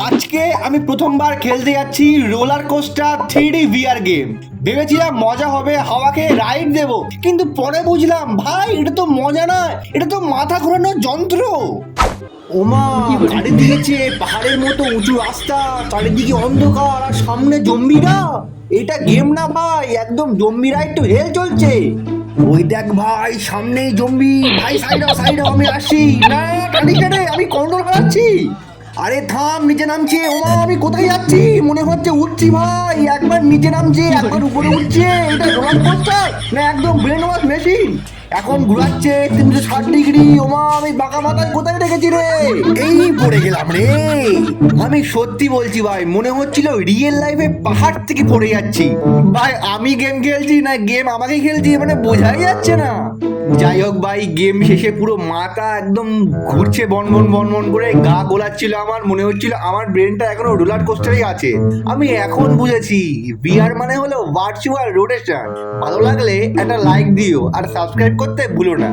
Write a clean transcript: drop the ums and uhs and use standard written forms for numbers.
আজকে আমি প্রথমবার খেলতে যাচ্ছি roller coaster 3D VR game. ভেবেছিলাম মজা হবে, হাওয়াকে রাইড দেব, কিন্তু পরে বুঝলাম ভাই এটা তো মজা নয়, এটা তো মাথা ঘোরানোর যন্ত্র। ওমা, গাড়ি দিয়েছে পাহাড়ের মতো উঁচু রাস্তা, চারিদিকে অন্ধকার আর সামনে জম্বিরা। এটা গেম না ভাই, একদম জম্বি রাইড টু হেল চলছে। ওই দেখ ভাই, সামনেই জম্বি। ভাই সাইড হও, আমি আসছি। না টানি কেটে, আমি কন্ট্রোল হারাচ্ছি। আরে থাম, নিচে নামছে। ওমা, আমি কোথায় যাচ্ছি? মনে হচ্ছে উঠছি ভাই। একবার নিচে নামছে, একবার উপরে উঠছে। এটা রোলার কোস্টার না একদম ব্রেন ওয়াশ মেশিন? এখন ঘুরাচ্ছে 360 ডিগ্রি। ওমা, আমি বাঁকা মাথায় কোথায় রেখেছি রে? এই পড়ে গেলাম রে। আমি সত্যি বলছি ভাই, মনে হচ্ছিল রিয়েল লাইফে পাহাড় থেকে পড়ে যাচ্ছি। ভাই আমি গেম খেলছি না গেম আমাকে খেলছি, মানে বোঝাই যাচ্ছে না। যাই হোক ভাই, গেম শেষে পুরো মাথা একদম ঘুরছে বন করে, গা গোলাচ্ছিল আমার। মনে হচ্ছিল আমার ব্রেনটা এখনো রোলার কোস্টারেই আছে। আমি এখন বুঝেছি VR মানে হলো ভার্চুয়াল রোটেশন। ভালো লাগলে একটা লাইক দিও আর সাবস্ক্রাইব করতে ভুলো না।